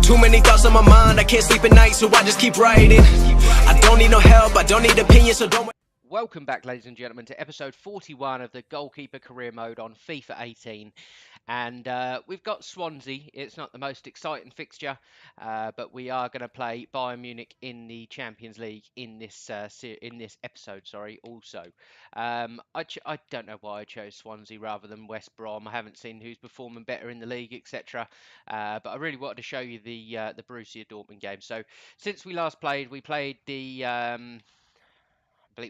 Too many thoughts on my mind, I can't sleep at night, so I just keep writing. I don't need no help, I don't need opinions, so don't... Welcome back, ladies and gentlemen, to episode 41 of the Goalkeeper Career Mode on FIFA 18. And we've got Swansea. It's not the most exciting fixture, but we are going to play Bayern Munich in the Champions League in this episode. Also, I don't know why I chose Swansea rather than West Brom. I haven't seen who's performing better in the league, etc. But I really wanted to show you the Borussia Dortmund game. So since we last played, we played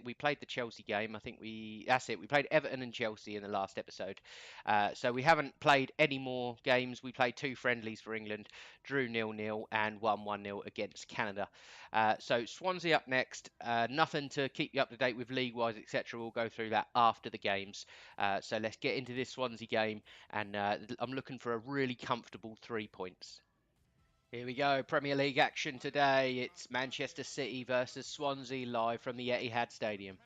we played the Chelsea game. That's it. We played Everton and Chelsea in the last episode. So we haven't played any more games. We played 2 friendlies for England, drew 0-0 and won 1-0 against Canada. So Swansea up next. Nothing to keep you up to date with league-wise, etc. We'll go through that after the games. So let's get into this Swansea game, and I'm looking for a really comfortable 3 points. Here we go, Premier League action today. It's Manchester City versus Swansea live from the Etihad Stadium.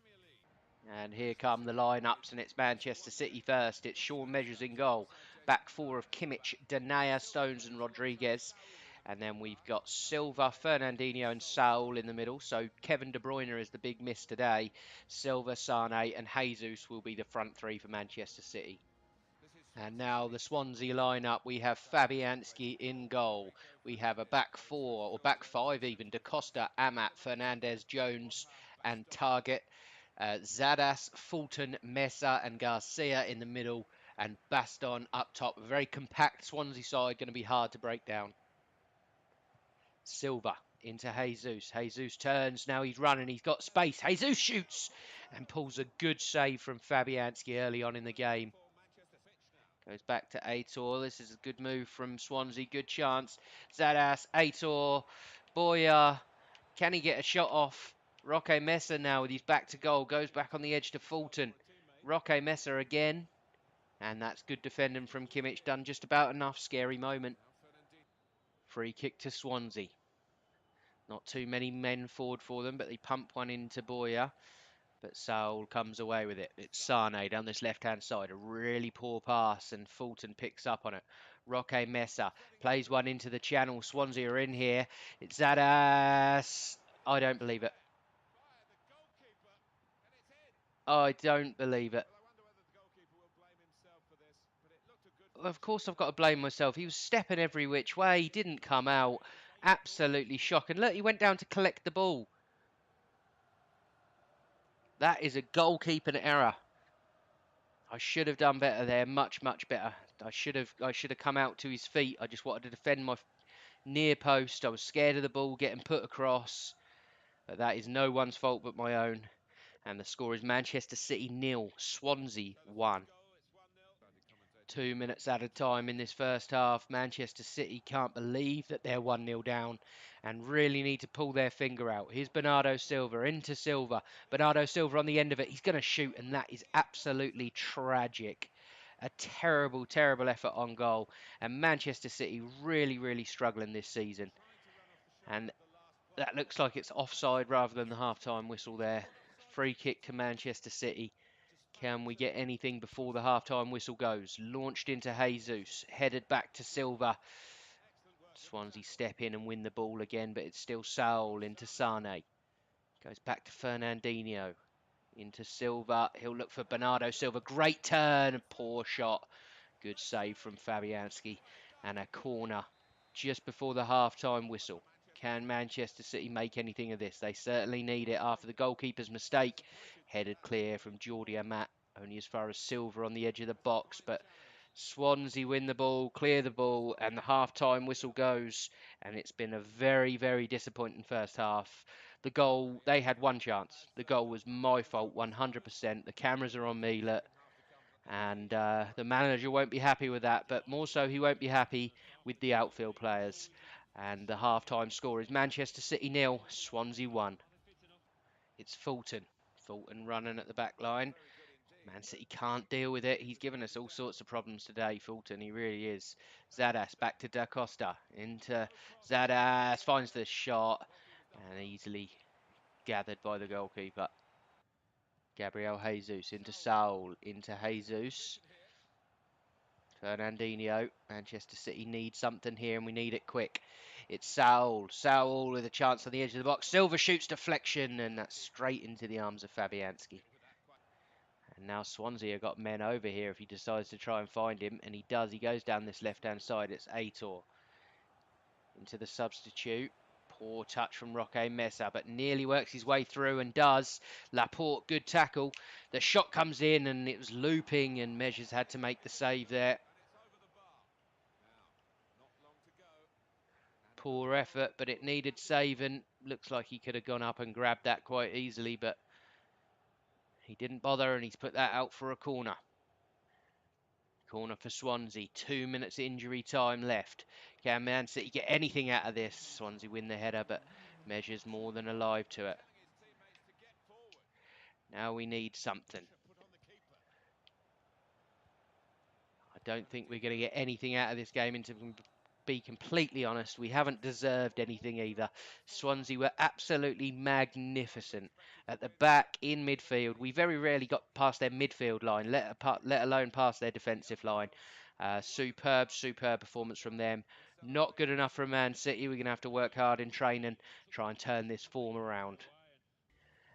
And here come the lineups, and it's Manchester City first. It's Sean Measures in goal. Back 4 of Kimmich, Denayer, Stones and Rodriguez. And then we've got Silva, Fernandinho and Saul in the middle. So Kevin De Bruyne is the big miss today. Silva, Sane and Jesus will be the front 3 for Manchester City. And now the Swansea lineup, we have Fabianski in goal. We have a back 4, or back 5 even, Da Costa, Amat, Fernandez, Jones and Target. Zadas, Fulton, Mesa and Garcia in the middle. And Baston up top. A very compact Swansea side, going to be hard to break down. Silva into Jesus. Jesus turns, now he's running, he's got space. Jesus shoots and pulls a good save from Fabianski early on in the game. Goes back to Aitor. This is a good move from Swansea. Good chance. Zadas, Aitor, Boya. Can he get a shot off? Roque Mesa now with his back to goal. Goes back on the edge to Fulton. Roque Mesa again. And that's good defending from Kimmich. Done just about enough. Scary moment. Free kick to Swansea. Not too many men forward for them, but they pump one into Boya. But Saul comes away with it. It's Sane down this left-hand side. A really poor pass, and Fulton picks up on it. Roque Mesa plays one into the channel. Swansea are in here. It's Zadas. I don't believe it. I don't believe it. Of course I've got to blame myself. He was stepping every which way. He didn't come out. Absolutely shocking. Look, he went down to collect the ball. That is a goalkeeping error. I should have done better there, much better. I should have come out to his feet. I just wanted to defend my near post. I was scared of the ball getting put across. But that is no one's fault but my own. And the score is Manchester City 0, Swansea 1. 2 minutes at a time in this first half. Manchester City can't believe that they're 1-0 down and really need to pull their finger out. Here's Bernardo Silva into Silva. Bernardo Silva on the end of it. He's going to shoot, and that is absolutely tragic. A terrible effort on goal. And Manchester City really struggling this season. And that looks like it's offside rather than the half-time whistle there. Free kick to Manchester City. Can we get anything before the half-time whistle goes? Launched into Jesus, headed back to Silva. Swansea step in and win the ball again, but it's still Saul into Sane. Goes back to Fernandinho. Into Silva. He'll look for Bernardo Silva. Great turn. Poor shot. Good save from Fabianski. And a corner just before the half-time whistle. Can Manchester City make anything of this? They certainly need it after the goalkeeper's mistake. Headed clear from Jordi Amat, only as far as Silva on the edge of the box. But Swansea win the ball, clear the ball, and the half-time whistle goes. And it's been a very disappointing first half. The goal, they had one chance. The goal was my fault, 100%. The cameras are on me, look. And the manager won't be happy with that. But more so, he won't be happy with the outfield players. And the half-time score is Manchester City 0, Swansea 1. It's Fulton. Fulton running at the back line. Man City can't deal with it. He's given us all sorts of problems today, Fulton. He really is. Zadas back to Da Costa. Into Zadas. Finds the shot. And easily gathered by the goalkeeper. Gabriel Jesus into Saul. Into Jesus. Fernandinho. Manchester City needs something here and we need it quick. It's Saul. Saul with a chance on the edge of the box. Silva shoots deflection, and that's straight into the arms of Fabianski. And now Swansea have got men over here if he decides to try and find him, and he does. He goes down this left-hand side. It's Aitor into the substitute. Poor touch from Roque Mesa, but nearly works his way through and does. Laporte, good tackle. The shot comes in and it was looping, and Measures had to make the save there. Poor effort, but it needed saving. Looks like he could have gone up and grabbed that quite easily, but he didn't bother, and he's put that out for a corner. Corner for Swansea. 2 minutes injury time left. Can Man City get anything out of this? Swansea win the header, but Measures more than alive to it. Now we need something. I don't think we're going to get anything out of this game, and to be completely honest, we haven't deserved anything either. Swansea were absolutely magnificent at the back, in midfield. We very rarely got past their midfield line, let alone past their defensive line. Superb performance from them. Not good enough for Man City. We're going to have to work hard in training, try and turn this form around.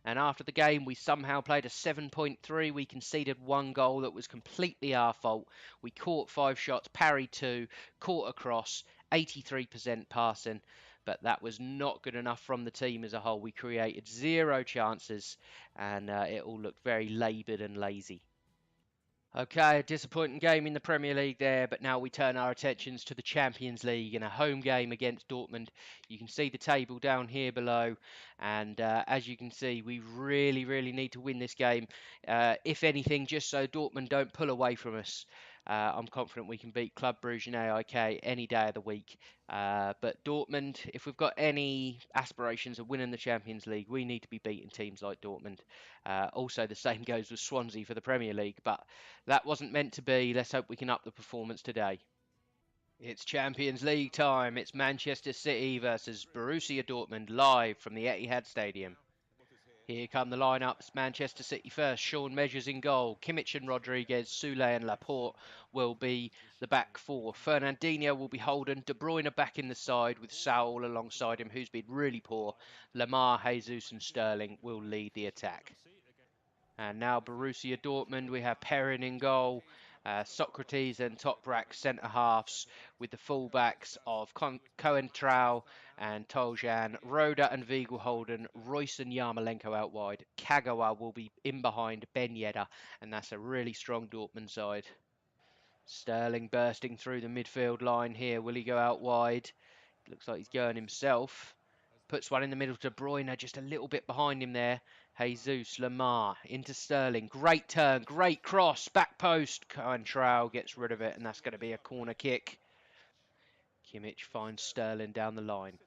And after the game, we somehow played a 7.3. We conceded 1 goal that was completely our fault. We caught 5 shots, parried 2, caught a cross, 83% passing. But that was not good enough from the team as a whole. We created 0 chances, and it all looked very laboured and lazy. Okay, a disappointing game in the Premier League there, but now we turn our attentions to the Champions League in a home game against Dortmund. You can see the table down here below, and as you can see, we really need to win this game. If anything, just so Dortmund don't pull away from us. I'm confident we can beat Club Brugge and AIK any day of the week. But Dortmund, if we've got any aspirations of winning the Champions League, we need to be beating teams like Dortmund. Also, the same goes with Swansea for the Premier League, but that wasn't meant to be. Let's hope we can up the performance today. It's Champions League time. It's Manchester City versus Borussia Dortmund live from the Etihad Stadium. Here come the lineups. Manchester City first. Sean Measures in goal. Kimmich and Rodriguez, Soulé and Laporte will be the back four. Fernandinho will be Holden. De Bruyne back in the side with Saul alongside him, who's been really poor. Lamar, Jesus and Sterling will lead the attack. And now Borussia Dortmund, we have Perrin in goal. Socrates and Toprak centre halves with the fullbacks of Coentrao and Toljan, Roda and Vigel Holden, Royce and Yarmolenko out wide. Kagawa will be in behind Ben Yedder, and that's a really strong Dortmund side. Sterling bursting through the midfield line here. Will he go out wide? Looks like he's going himself. Puts one in the middle to Bruyne, just a little bit behind him there. Jesus, Lamar, into Sterling. Great turn, great cross, back post. Coentrao gets rid of it, and that's going to be a corner kick. Kimmich finds Sterling down the line.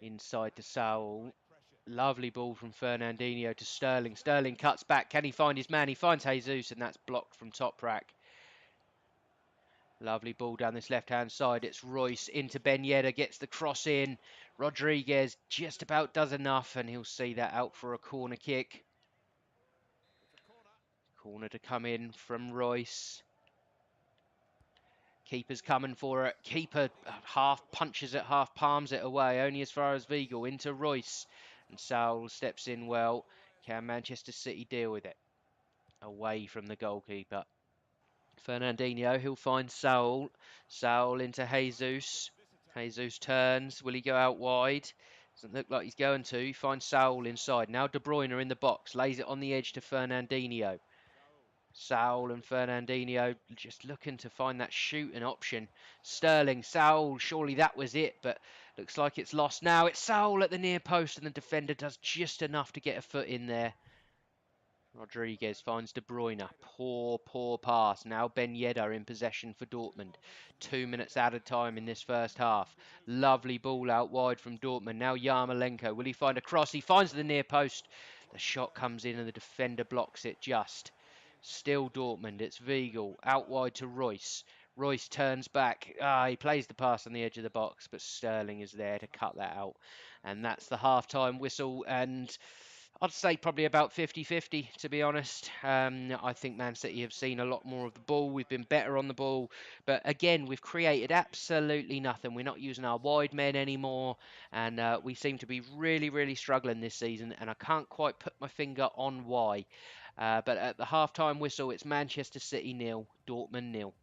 Inside to Saul. Lovely ball from Fernandinho to Sterling. Sterling cuts back. Can he find his man? He finds Jesus, and that's blocked from Toprak. Lovely ball down this left-hand side. It's Royce into Ben Yedder, gets the cross in. Rodriguez just about does enough, and he'll see that out for a corner kick. Corner to come in from Royce. Keeper's coming for it. Keeper half punches it, half palms it away, only as far as Vigel. Into Royce. And Saul steps in well. Can Manchester City deal with it? Away from the goalkeeper. Fernandinho, he'll find Saul. Saul into Jesus. Jesus turns. Will he go out wide? Doesn't look like he's going to. He finds Saul inside. Now De Bruyne in the box. Lays it on the edge to Fernandinho. Saul and Fernandinho just looking to find that shooting option. Sterling, Saul, surely that was it, but looks like it's lost now. It's Saul at the near post, and the defender does just enough to get a foot in there. Rodriguez finds De Bruyne. Poor pass. Now Ben Yedder in possession for Dortmund. 2 minutes added time in this first half. Lovely ball out wide from Dortmund. Now Yarmolenko. Will he find a cross? He finds the near post. The shot comes in and the defender blocks it just. Still Dortmund. It's Vigel. Out wide to Royce. Royce turns back. He plays the pass on the edge of the box, but Sterling is there to cut that out. And that's the half-time whistle. And I'd say probably about 50-50, to be honest. I think Man City have seen a lot more of the ball. We've been better on the ball. But again, we've created absolutely nothing. We're not using our wide men anymore. And we seem to be really, really struggling this season. And I can't quite put my finger on why. But at the half-time whistle, it's Manchester City 0, Dortmund 0.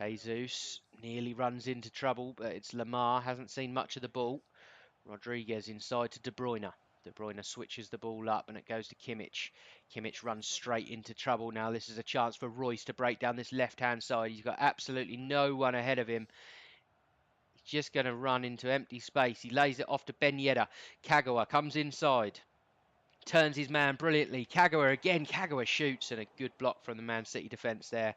Jesus nearly runs into trouble, but it's Lamar. Hasn't seen much of the ball. Rodriguez inside to De Bruyne. De Bruyne switches the ball up and it goes to Kimmich. Kimmich runs straight into trouble now. This is a chance for Royce to break down this left-hand side. He's got absolutely no one ahead of him. He's just going to run into empty space. He lays it off to Ben Yedder. Kagawa comes inside. Turns his man brilliantly. Kagawa again. Kagawa shoots and a good block from the Man City defence there.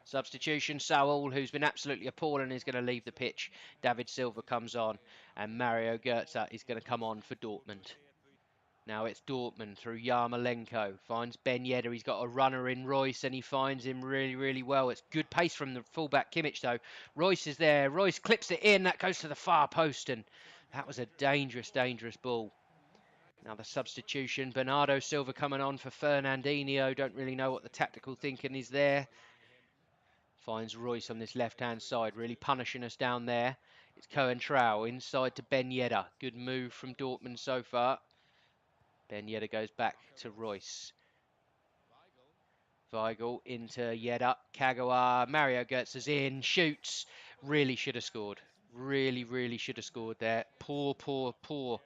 Substitution, Saul, who's been absolutely appalling, is going to leave the pitch. David Silva comes on, and Mario Götze is going to come on for Dortmund. Now it's Dortmund through Yarmolenko. Finds Ben Yedder. He's got a runner in Royce, and he finds him really, really well. It's good pace from the fullback Kimmich, though. Royce is there. Royce clips it in. That goes to the far post, and that was a dangerous, dangerous ball. Now the substitution, Bernardo Silva coming on for Fernandinho. Don't really know what the tactical thinking is there. Finds Royce on this left-hand side, really punishing us down there. It's Cohen Trau inside to Ben Yedder. Good move from Dortmund so far. Ben Yedder goes back to Royce. Weigl into Yedder. Kagawa. Mario Götze's in. Shoots. Really should have scored. Really, really should have scored there. Poor, poor, poor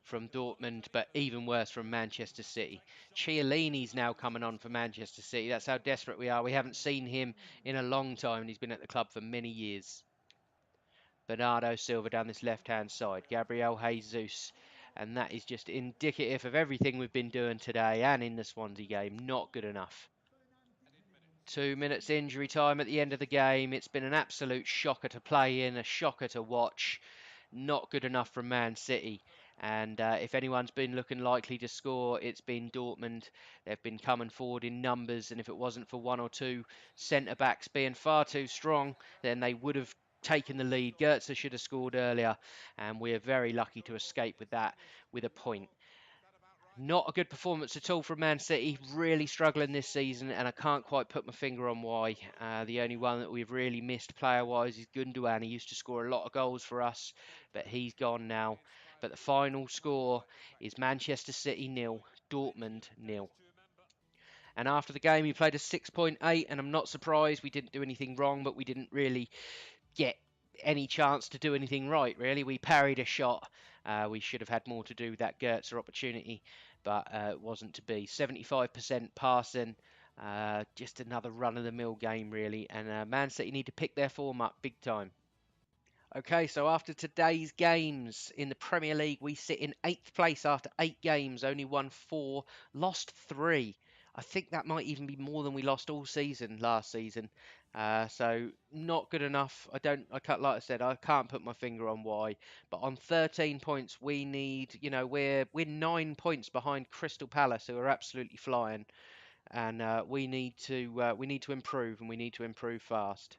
from Dortmund, but even worse from Manchester City. Chiellini's now coming on for Manchester City. That's how desperate we are. We haven't seen him in a long time, and he's been at the club for many years. Bernardo Silva down this left-hand side. Gabriel Jesus. And that is just indicative of everything we've been doing today and in the Swansea game. Not good enough. 2 minutes injury time at the end of the game. It's been an absolute shocker to play in, a shocker to watch. Not good enough from Man City. And if anyone's been looking likely to score, it's been Dortmund. They've been coming forward in numbers, and if it wasn't for one or two centre-backs being far too strong, then they would have taken the lead. Götze should have scored earlier, and we're very lucky to escape with that with a point. Not a good performance at all from Man City. Really struggling this season, and I can't quite put my finger on why. The only one that we've really missed player-wise is Gundogan. He used to score a lot of goals for us, but he's gone now. But the final score is Manchester City 0, Dortmund 0. And after the game, he played a 6.8, and I'm not surprised. We didn't do anything wrong, but we didn't really get any chance to do anything right, really. We parried a shot. We should have had more to do with that Götze opportunity, but it wasn't to be. 75% passing, just another run-of-the-mill game, really. And Man City need to pick their form up big time. Okay, so after today's games in the Premier League, we sit in 8th place after 8 games, only won 4, lost 3. I think that might even be more than we lost all season last season. So not good enough. I can't, like I said, I can't put my finger on why. But on 13 points, we need, we're 9 points behind Crystal Palace, who are absolutely flying, and we need to improve, and we need to improve fast.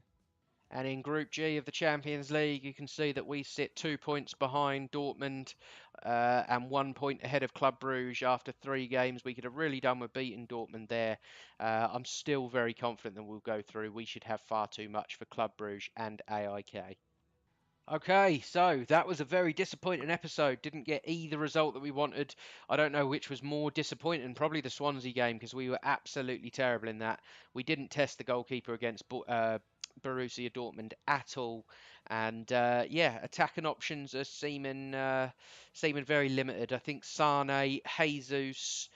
And in Group G of the Champions League, you can see that we sit 2 points behind Dortmund and 1 point ahead of Club Brugge after 3 games. We could have really done with beating Dortmund there. I'm still very confident that we'll go through. We should have far too much for Club Brugge and AIK. Okay, so that was a very disappointing episode. Didn't get either result that we wanted. I don't know which was more disappointing. Probably the Swansea game, because we were absolutely terrible in that. We didn't test the goalkeeper against Borussia Dortmund at all. And attacking options are seeming very limited. I think Sane, Jesus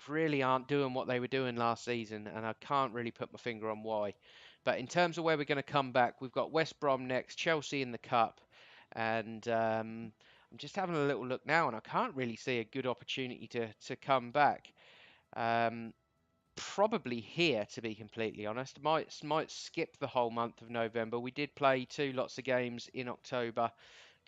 really aren't doing what they were doing last season, and I can't really put my finger on why. But in terms of where we're going to come back, we've got West Brom next, Chelsea in the Cup, and I'm just having a little look now, and I can't really see a good opportunity to come back. Probably here, to be completely honest. Might skip the whole month of November. We did play 2 lots of games in October,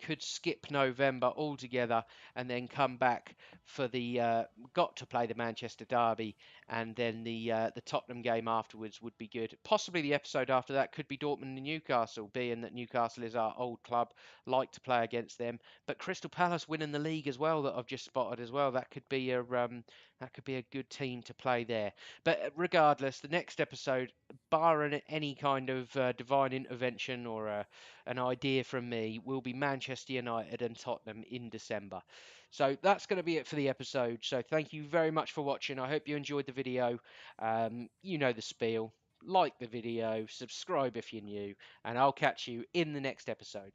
could skip November altogether and then come back for the got to play the Manchester derby, and then the Tottenham game afterwards would be good. Possibly the episode after that could be Dortmund and Newcastle, being that Newcastle is our old club, like to play against them. But Crystal Palace winning the league as well, that I've just spotted as well. That could be a good team to play there. But regardless, the next episode, barring any kind of divine intervention or an idea from me, will be Manchester United and Tottenham in December. So that's going to be it for the episode. So thank you very much for watching. I hope you enjoyed the video. You know the spiel. Like the video, subscribe if you're new, and I'll catch you in the next episode.